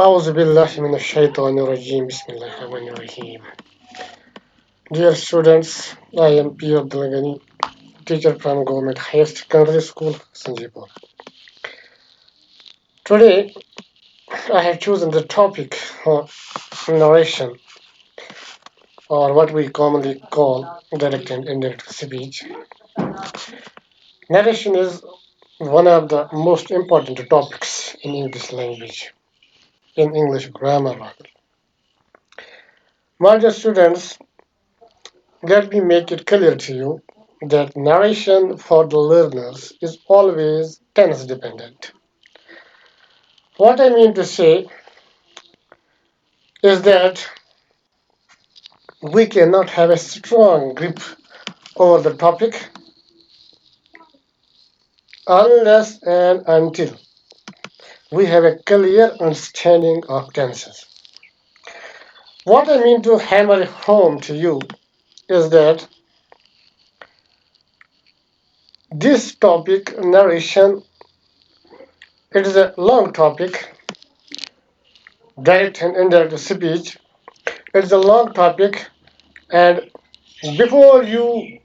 أعوذ بالله من الشيطان الرجيم بسم الله الرحمن الرحيم. Dear students, I am Pir Abdul Gani, teacher from Government Higher Secondary School, Sanjipur. Today, I have chosen the topic narration, or what we commonly call direct and indirect speech. Narration is one of the most important topics in English language, in English grammar rather. My dear students, let me make it clear to you that narration for the learners is always tense dependent. What I mean to say is that we cannot have a strong grip over the topic unless and until we have a clear understanding of tenses. What I mean to hammer home to you is that this topic, narration, it is a long topic, direct and indirect speech. It is a long topic, and before you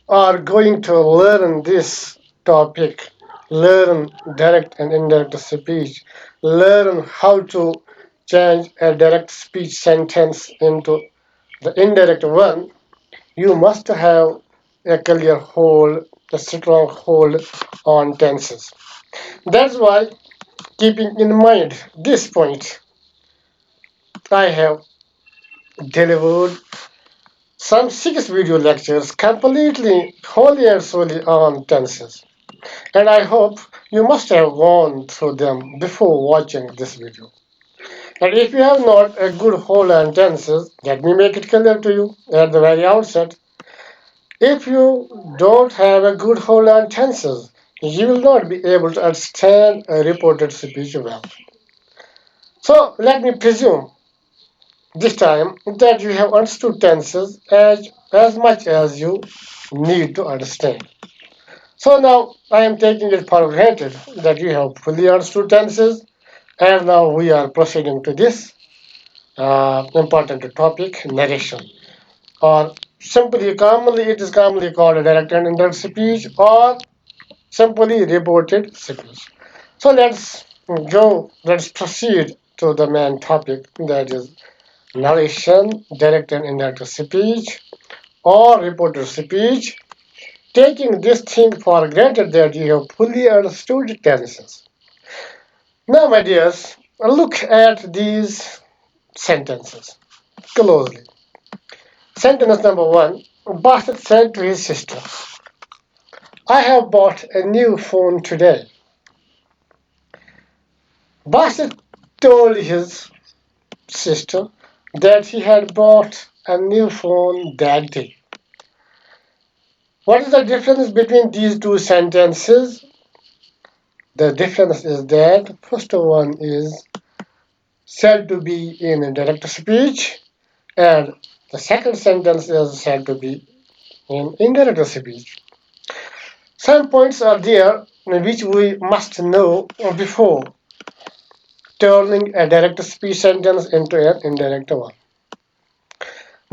are going to learn this topic, learn direct and indirect speech, learn how to change a direct speech sentence into the indirect one, you must have a clear hold, a strong hold on tenses. That's why, keeping in mind this point, I have delivered some 6 video lectures completely, wholly and solely on tenses. And I hope you must have gone through them before watching this video. And if you have not a good hold on tenses, let me make it clear to you at the very outset. If you don't have a good hold on tenses, you will not be able to understand a reported speech well. So let me presume this time that you have understood tenses as much as you need to understand. So now I am taking it for granted that you have fully understood tenses, and now we are proceeding to this important topic, narration, or it is commonly called a direct and indirect speech, or simply reported speech. So let's proceed to the main topic, that is narration, direct and indirect speech, or reported speech, taking this thing for granted that you have fully understood tenses. Now, my dears, look at these sentences closely. Sentence number one, Bassett said to his sister, I have bought a new phone today. Bassett told his sister that he had bought a new phone that day. What is the difference between these two sentences? The difference is that first one is said to be in direct speech, and the second sentence is said to be in indirect speech. Some points are there which we must know before turning a direct speech sentence into an indirect one.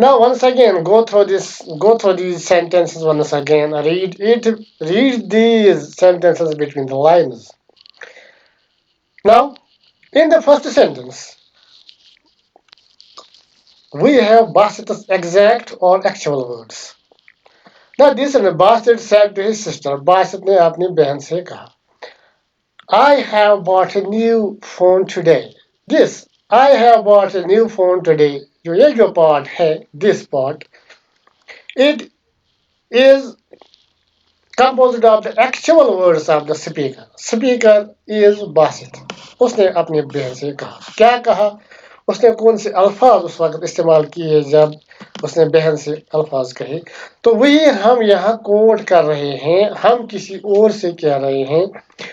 Now, once again, go through these sentences once again. Read these sentences between the lines. Now, in the first sentence, we have Bassett's exact or actual words. Now, this Bassett said to his sister, Bassett ने अपनी बहन से कहा, I have bought a new phone today. This, I have bought a new phone today. जो part है, this part, it is composed of the actual words of the speaker. Speaker is Bassett. उसने अपनी बहन से कहा. क्या कहा? उसने कौन से अल्फाज उस वक्त इस्तेमाल किए जब उसने बहन से अल्फाज कहे, तो वही हम यहाँ कोट कर रहे हैं, हम किसी और से कह रहे हैं.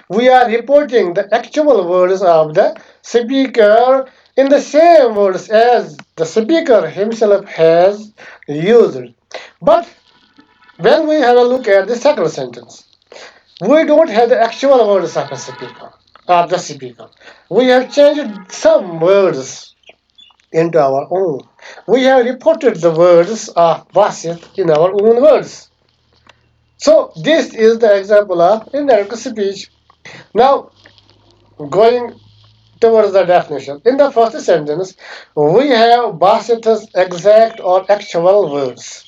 We are reporting the actual words of the speaker in the same words as the speaker himself has used. But when we have a look at the second sentence, we don't have the actual words of a speaker. of the speaker. We have changed some words into our own. We have reported the words of Basit in our own words. So this is the example of indirect speech. Now going towards the definition. In the first sentence, we have Basit's exact or actual words.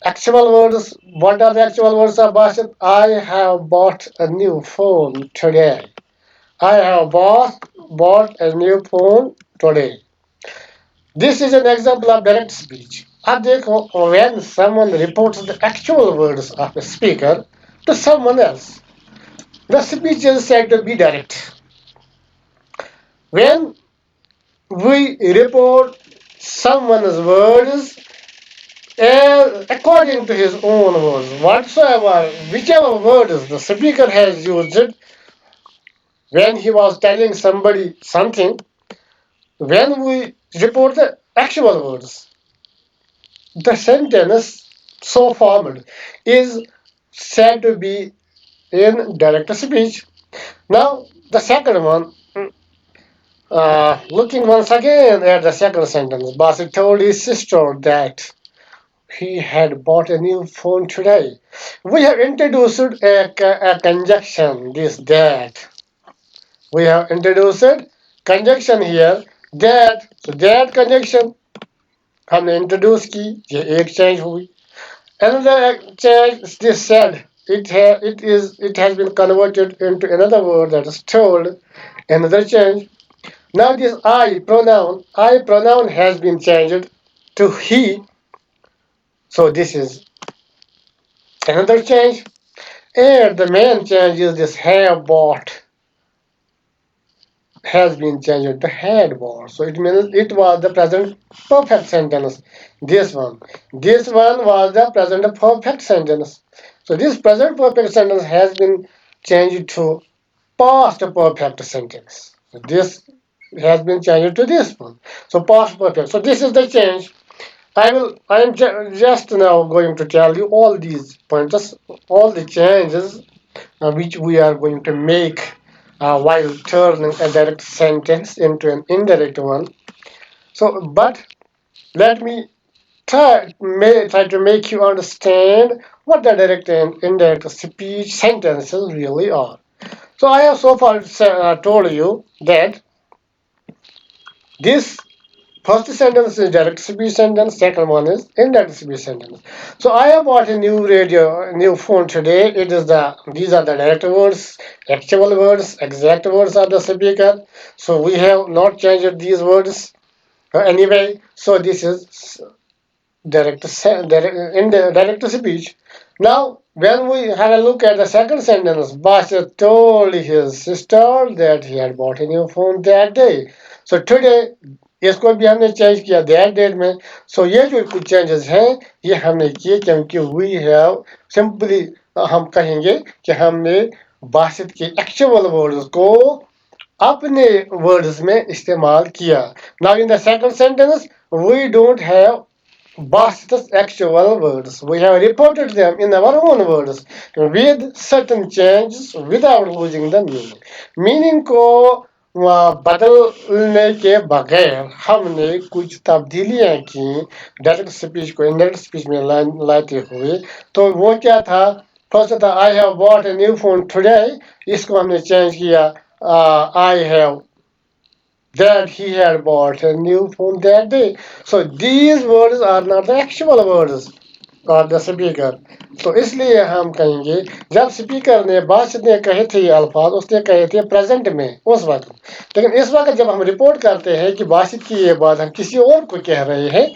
Actual words, what are the actual words of Basit? I have bought a new phone today. I have bought a new phone today. This is an example of direct speech. अब देखो when someone reports the actual words of a speaker to someone else, the speech is said to be direct. When we report someone's words according to his own words, whatsoever, whichever words the speaker has used it when he was telling somebody something, when we report the actual words, the sentence so formed is said to be in direct speech. Now, the second one, looking once again at the second sentence, Basit told his sister that he had bought a new phone today. We have introduced a conjunction, this that. We have introduced conjunction here, that. So that conjunction हमने introduce की ये एक change हुई another change this said it has been converted into another word that is told another change. Now this I pronoun has been changed to he, so this is another change. And the main change is this have bought has been changed to had bought. So it means it was the present perfect sentence. This one was the present perfect sentence. So this present perfect sentence has been changed to past perfect sentence. So this has been changed to this one. So past perfect. So this is the change. I am just now going to tell you all these pointers, all the changes which we are going to make while turning a direct sentence into an indirect one. So, but let me try to make you understand what the direct and indirect speech sentences really are. So, I have so far told you that this first sentence is direct speech sentence, second one is indirect speech sentence. So I have bought a new phone today. These are the direct words, actual words, exact words of the speaker. So we have not changed these words anyway. So this is direct speech. Now, when we have a look at the second sentence, Basha told his sister that he had bought a new phone that day. So today इसको भी हमने change किया that date में. सो ये जो कुछ changes हैं ये हमने किए क्योंकि वी हैव सिंपली हम कहेंगे कि हमने बासित के एक्चुअल वर्ड्स को अपने वर्ड्स में इस्तेमाल किया. Now in the second sentence we don't have Bast's actual words. We have reported them in our own words with certain changes without losing the meaning. Meaning को बदलने के बगैर हमने कुछ तब्दीलियां की डायरेक्ट स्पीच को इनडायरेक्ट स्पीच में लाते हुए. तो वो क्या था? फर्स्ट था I have bought a new phone today. इसको हमने चेंज किया I have that he had bought a new phone that day. So these words are not the actual words of the speaker. तो इसलिए हम कहेंगे जब speaker ने बादशाह ने कहे थे ये अल्फाज उसने कहे थे प्रेजेंट में उस वक्त. लेकिन इस वक्त जब हम रिपोर्ट करते हैं कि बादशाह की ये बात हम किसी और को कह रहे हैं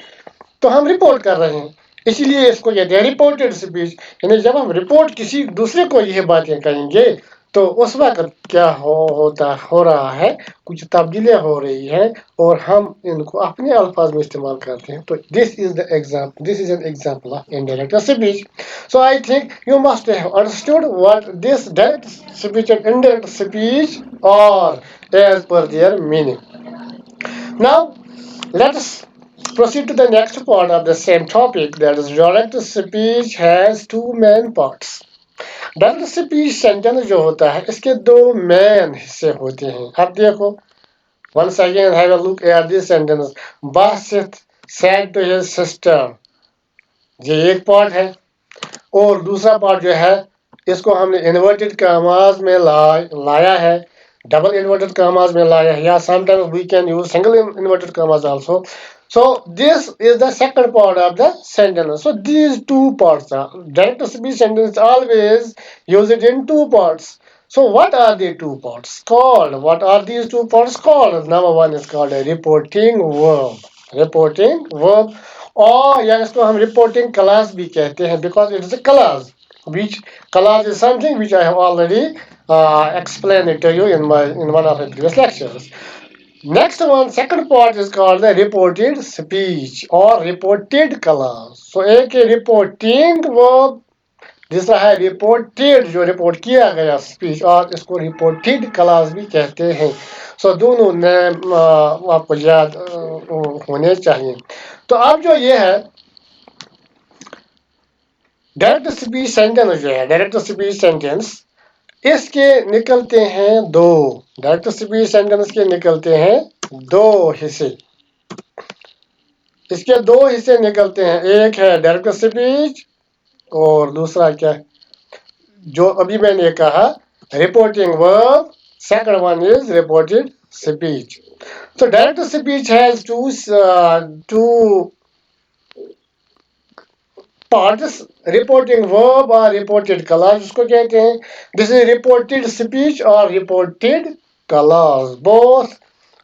तो हम रिपोर्ट कर रहे हैं. इसलिए इसको कहते हैं रिपोर्टेड स्पीच. यानी जब हम रिपोर्ट किसी दूसरे को ये बातें कहेंगे तो उस वक्त क्या हो रहा है कुछ तब्दीलियां हो रही हैं और हम इनको अपने अल्फाज में इस्तेमाल करते हैं. तो this is an example of indirect speech. So I think you must have understood what this direct speech and indirect speech are as per their meaning. Now let us proceed to the next part of the same topic, that is direct speech has two main parts. Direct speech sentence जो होता है इसके दो main हिस्से होते हैं। अब देखो, once again have a look at this sentence. Basit said to his sister. ये एक पार्ट है। और दूसरा पार्ट जो है इसको हमने इन्वर्टेड कॉमास में लाया है, डबल इन्वर्टेड कॉमास में लाया है, या sometimes we can use single inverted commas also. So this is the second part of the sentence. So these two parts are direct speech sentence always use it in two parts. So what are the two parts called? What are these two parts called? Number one is called a reporting verb. Reporting verb, और या इसको हम reporting class भी कहते हैं because it is a class. Which class is something which I have already explained it to you in one of the previous lectures. Next one, second part is called the reported speech or reported class. So एक है reporting verb, दूसरा है reported जो report किया गया speech, और इसको reported class भी कहते हैं. So दोनों नेम आपको याद होने चाहिए. तो अब जो ये है डायरेक्ट स्पीच सेंटेंस जो है, डायरेक्ट स्पीच सेंटेंस इसके निकलते हैं दो. डायरेक्ट स्पीच सेंटेंस के निकलते हैं दो हिस्से. इसके दो हिस्से निकलते हैं, एक है डायरेक्ट स्पीच और दूसरा क्या है जो अभी मैंने कहा reporting verb. Second one is reported speech. So direct speech has two parts, reporting verb or reported clause जिसको कहते हैं. This is reported speech or reported clause. Both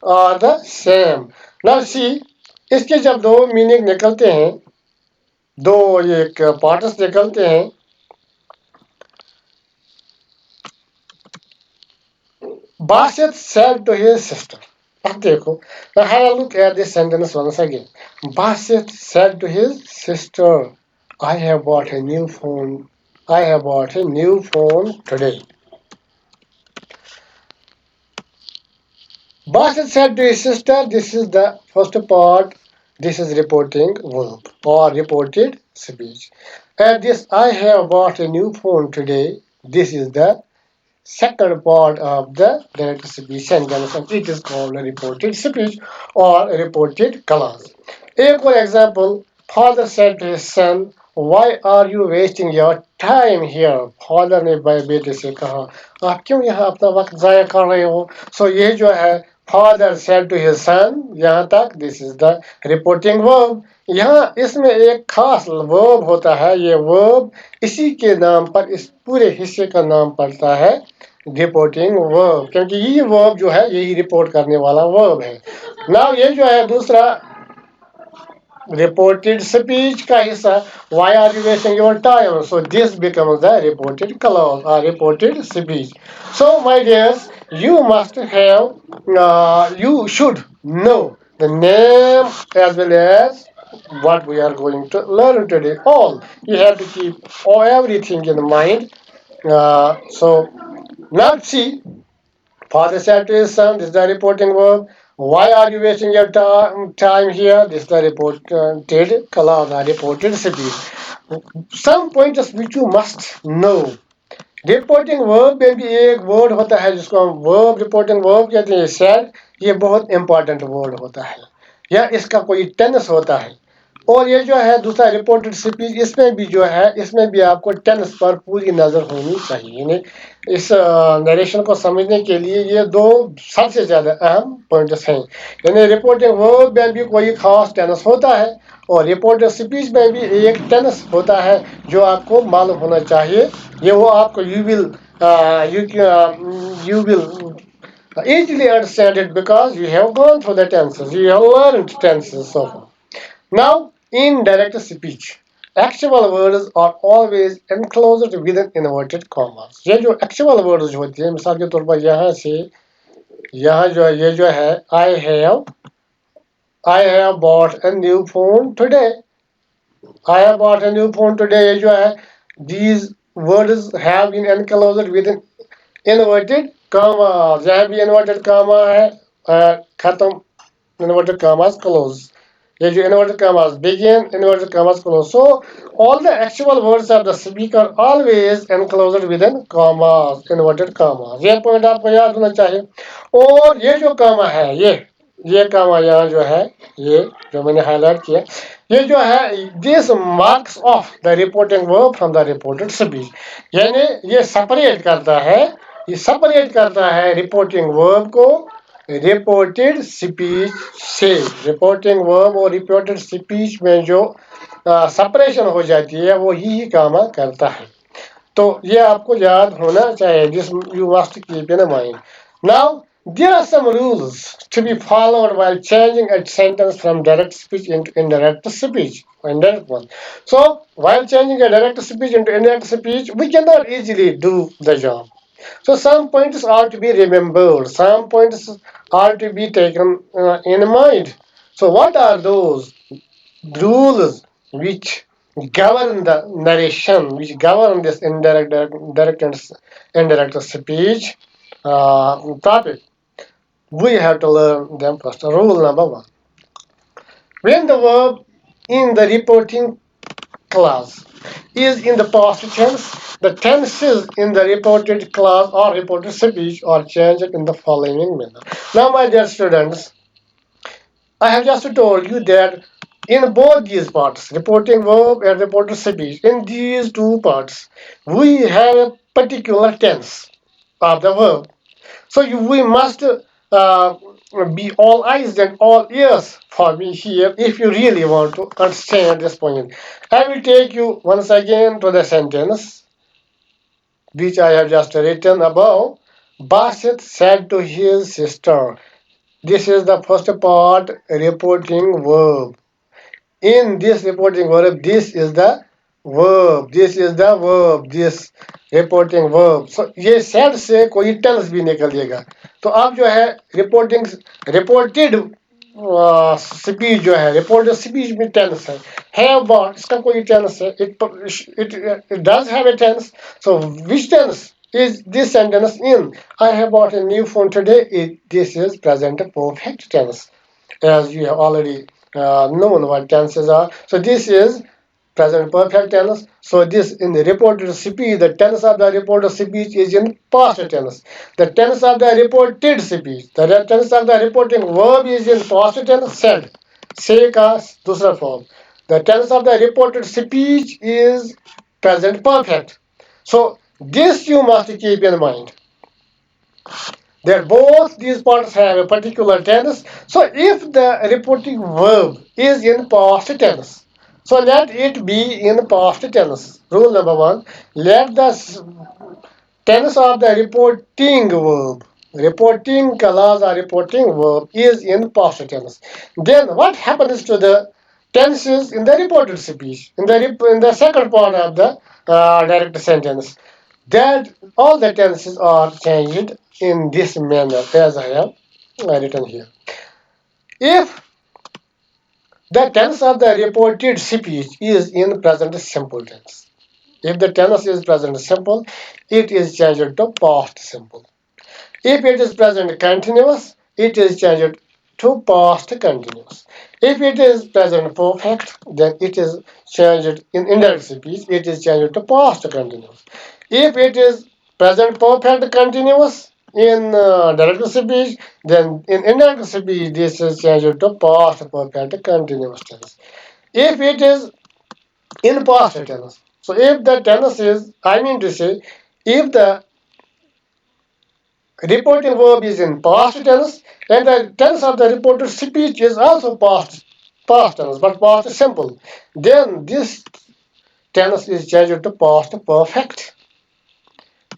are the same. Now see, इसके जब दो meaning निकलते हैं, दो एक पार्ट्स निकलते हैं. Basit said to his sister. अब देखो, now have a look at this sentence once again. Basit said to his sister, I have bought a new phone. I have bought a new phone today. Basit said to his sister, this is the first part. This is reporting verb or reported speech. And this I have bought a new phone today. This is the second part of the direct speech sentence, and it is called a reported speech or a reported clause. A for example, father said to his son, why are you wasting your time here? Father ने बेटे से कहा, आप क्यों यहाँ अपना वक्त जाया कर रहे हो? So ये जो है father said to his son, यहाँ तक this is the reporting verb. यहाँ इसमें एक खास वर्ब होता है. ये वर्ब इसी के नाम पर इस पूरे हिस्से का नाम पड़ता है रिपोर्टिंग वर्ब, क्योंकि ये वर्ब जो है यही रिपोर्ट करने वाला वर्ब है. नाउ ये जो है दूसरा रिपोर्टेड स्पीच का हिस्सा, why are you wasting your time, so this becomes the reported clause और reported speech. So my dears, you must have you should know the name as well as what we are going to learn today. All you have to keep everything in mind. So now see, father said to his son, this is the reporting verb. Why are you wasting your time here? This is the reported clause, the reported speech. Some pointers which you must know. Reporting verb में भी एक word होता है जिसको हम verb reporting verb कहते हैं. Sad ये बहुत इंपॉर्टेंट वर्ड होता है, या इसका कोई टेंस होता है. और ये जो है दूसरा रिपोर्टेड स्पीच, इसमें भी जो है इसमें भी आपको टेंस पर पूरी नज़र होनी चाहिए. यानी इस नरेशन को समझने के लिए ये दो सबसे ज़्यादा अहम पॉइंट्स हैं. यानी रिपोर्टिंग वर्ब में भी कोई खास टेंस होता है और रिपोर्टेड स्पीच में भी एक टेंस होता है जो आपको मालूम होना चाहिए. ये वो आपको you will easily understand it because you have gone through the tenses, you have learned tenses so far. Now, in direct speech, actual words are always enclosed within inverted commas. ये जो actual words होती है, मिसाल के तौर पर यहाँ से यहाँ जो है ये जो है I have bought a new phone today. I have bought a new phone today. ये जो है these words have been enclosed within inverted commas. यहाँ भी inverted comma है, खत्म inverted commas close. ये जो inverted commas begin, inverted commas close. So all the actual words of the speaker always enclosed within commas, inverted commas. ये point आपको याद होना चाहिए. और ये जो कामा है ये कामा यहाँ जो है ये जो मैंने हाईलाइट किया ये जो है this marks of the reporting verb from the reported speech यानी ये सेपरेट करता है रिपोर्टिंग वर्ब को रिपोर्टेड स्पीच से रिपोर्टिंग वर्ब और रिपोर्टेड स्पीच में जो सेपरेशन हो जाती है वो यही कामा करता है तो ये आपको याद होना चाहिए this you must keep in mind now there are some rules to be followed while changing a sentence from direct speech into indirect speech. Indirect one. So, while changing a direct speech into indirect speech, we cannot easily do the job. So, some points are to be remembered, some points are to be taken in mind. So, what are those rules which govern the narration, which govern this direct and indirect speech topic? We have to learn them first. Rule number one. When the verb in the reporting clause is in the past tense, the tenses in the reported clause or reported speech are changed in the following manner. Now, my dear students, I have just told you that in both these parts, reporting verb and reported speech, in these two parts, we have a particular tense of the verb. So we must be all eyes and all ears for me here if you really want to understand this point. I will take you once again to the sentence which I have just written above. Basit said to his sister. This is the first part, reporting verb. In this reporting verb, this is the verb, this is the verb, this reporting verb. So ये said से कोई tense भी निकलिएगा तो आप जो है reported speech जो है reported स्पीच में tense है have bought इसका कोई tense है it does have a tense so which tense is this sentence in I have bought a new phone today this is present perfect tense as you have already known what tenses are. So this is present perfect tense. So this in the reported speech, the tense of the reported speech is in past tense. The tense of the reported speech, the tense of the reporting verb is in past tense said. Say का दूसरा form. The tense of the reported speech is present perfect. So this you must keep in mind that both these parts have a particular tense. So if the reporting verb is in past tense, so let it be in past tense. Rule number one, let the tense of the reporting clause or reporting verb is in past tense. Then what happens to the tenses in the reported speech, in the second part of the direct sentence? That all the tenses are changed in this manner as I have written here. If the tense of the reported speech is in present simple tense, if the tense is present simple, it is changed to past simple. If it is present continuous, it is changed to past continuous. If it is present perfect, then it is changed in indirect speech, it is changed to past continuous. If it is present perfect continuous in direct speech, then in indirect speech, this is changed to past perfect continuous tense. If it is in past tense, so if the tense is, I mean to say, if the reporting verb is in past tense and the tense of the reported speech is also past tense but past simple then this tense is changed to past perfect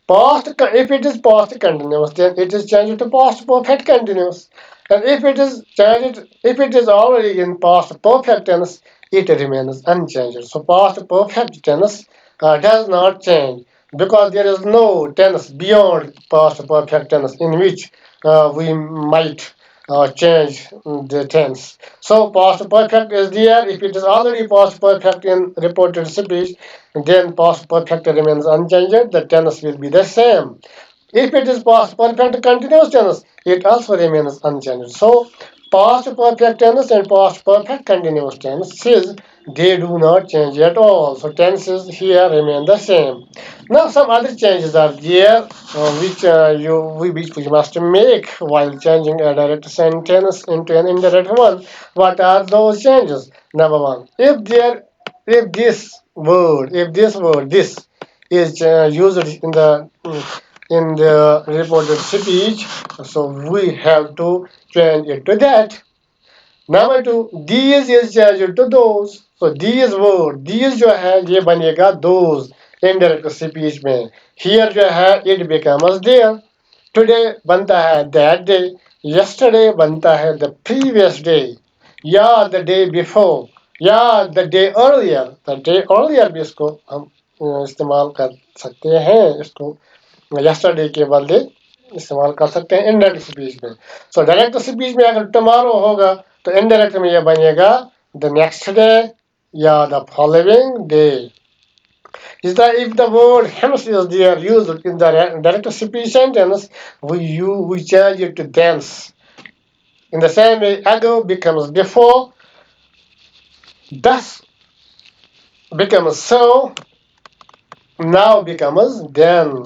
past if it is past continuous then it is changed to past perfect continuous and if it is already in past perfect tense it remains unchanged so past perfect tense does not change because there is no tense beyond past perfect tense in which we might change the tense. So past perfect is there. If it is already past perfect in reported speech, then past perfect remains unchanged. The tense will be the same. If it is past perfect continuous tense, it also remains unchanged. So Past perfect tense and past perfect continuous tenses, they do not change at all. So tenses here remain the same. Now some other changes are there which we must make while changing a direct sentence into an indirect one. What are those changes? Number one, if this is used in the reported speech, so we have to change it to that. Number two, these is changed to those. So these जो है ये बनेगा those indirect speech में. Here जो है it becomes there. Today बनता है that day. Yesterday बनता है the previous day. या the day before. या the day earlier. The day earlier भी इसको हम इस्तेमाल कर सकते हैं. इसको yesterday के बदले इस्तेमाल कर सकते हैं इनडायरेक्ट स्पीच में. सो डायरेक्ट स्पीच में अगर टुमारो होगा तो इनडायरेक्ट में यह बनेगा द नेक्स्ट डे या the following day. Is that if the word hence is there used in the direct speech sentence, we change it to thence. In the same way, ago becomes before, thus becomes so, now becomes then.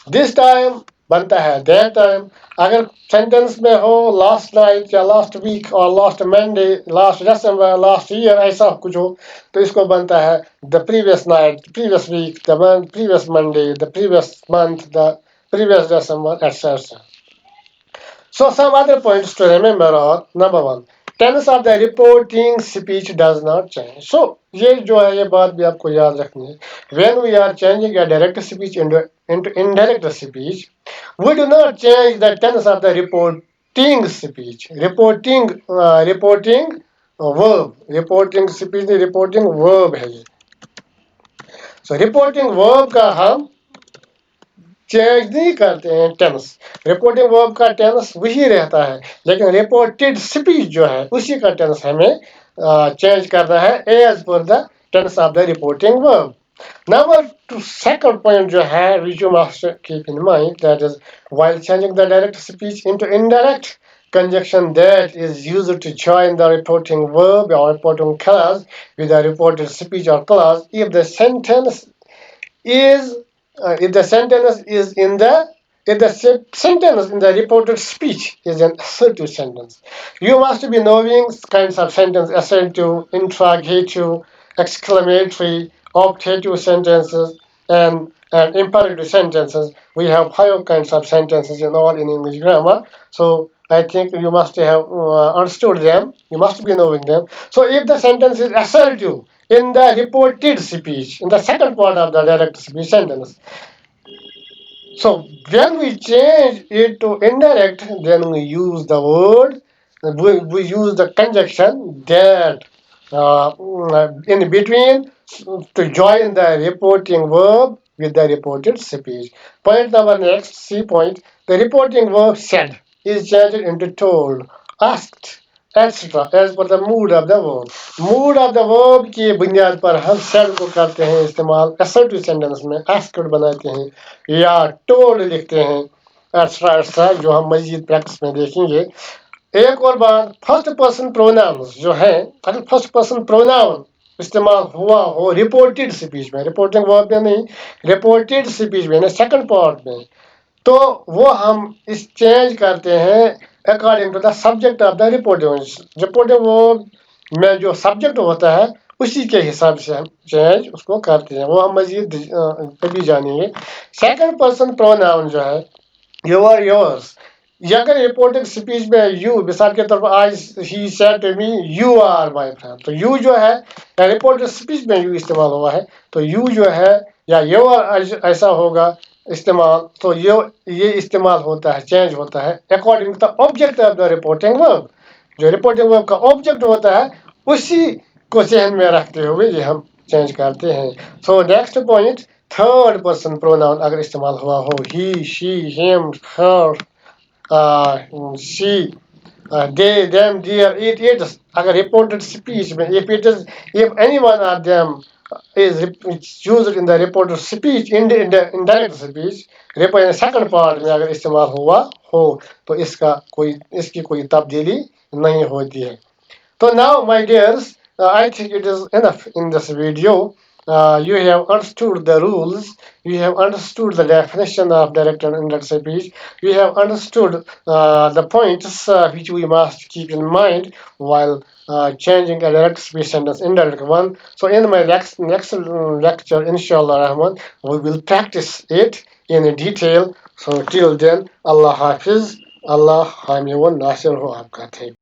This time बनता है that time. अगर sentence में हो last night या last week और last Monday last December last year ऐसा कुछ हो तो इसको बनता है the previous night previous week the previous Monday the previous month the previous December etc. So some other points to remember are number one, tense of the reporting speech does not change. So ये जो है ये बात भी आपको याद रखनी है. When we are changing a direct speech into indirect speech, we do not change the tense of the reporting speech. Reporting verb. Reporting speech the reporting verb है ये. So reporting verb का हम चेंज नहीं करते हैं tense. Reporting verb का tense वही रहता है लेकिन रिपोर्टेड स्पीच जो है उसी का टेंस हमें चेंज करना है as per the tense of the reporting verb. Number two second point जो है which you must keep in mind that is while changing the direct speech into indirect conjunction that is used to join the reporting verb or reporting clause with the reported speech or clause is if the sentence is in the if the sentence in the reported speech is an assertive sentence. You must be knowing kinds of sentence assertive, interrogative, exclamatory, optative sentences, and imperative sentences. We have five kinds of sentences in all in English grammar. So I think you must have understood them. You must be knowing them. So if the sentence is assertive, in the reported speech, in the second part of the direct speech sentence. So when we change it to indirect, then we use the word, we use the conjunction that in between to join the reporting verb with the reported speech. Point number next, C point, the reporting verb said is changed into told, asked, etc. as per the mood of the verb. Mood off the verb की बुनियाद पर हम said को करते हैं इस्तेमाल assertive sentence में एस्क्ड बनाते हैं या टोल्ड लिखते हैं एक्स्ट्रा एक्स्ट्रा जो हम मजीद प्रैक्टिस में देखेंगे. एक और बात फर्स्ट पर्सन प्रोनाउंस जो है अगर फर्स्ट पर्सन प्रोनाउन इस्तेमाल हुआ हो रिपोर्टेड स्पीच में रिपोर्टिंग वर्ब में नहीं रिपोर्टेड स्पीच में सेकंड पार्ट में तो वो हम इस चेंज करते हैं according to the subject of the reporting verb में जो सब्जेक्ट होता है उसी के हिसाब से हम चेंज उसको करते हैं वो हम मजीद कभी जानेंगे. सेकंड पर्सन प्रोनाउन जो है योर योर्स या अगर रिपोर्टेड स्पीच में यू मिसाल के तौर पर आज ही said to me you are my friend तो यू जो है रिपोर्टेड स्पीच में यू इस्तेमाल हुआ है तो यू जो है या योर ऐसा होगा इस्तेमाल तो ये इस्तेमाल होता है चेंज होता है according to the object of the reporting verb. जो रिपोर्टिंग वर्ब का ऑब्जेक्ट होता है उसी को जहन में रखते हुए ये हम चेंज करते हैं. So next point third person pronoun अगर इस्तेमाल हुआ हो he she him her she they them dear it is अगर reported speech में if any one of them it's used in the reported speech in the indirect speech report second part में अगर इस्तेमाल हुआ हो तो इसकी कोई तब्दीली नहीं होती है. So now, my dears, I think it is enough in this video. You have understood the rules. You have understood the definition of direct and indirect speech. You have understood the points which we must keep in mind while changing a direct speech sentence indirect one. So in my next lecture, inshallah Rahman, we will practice it in detail. So till then, Allah Hafiz, Allah Hami wa Nasir ho aapka.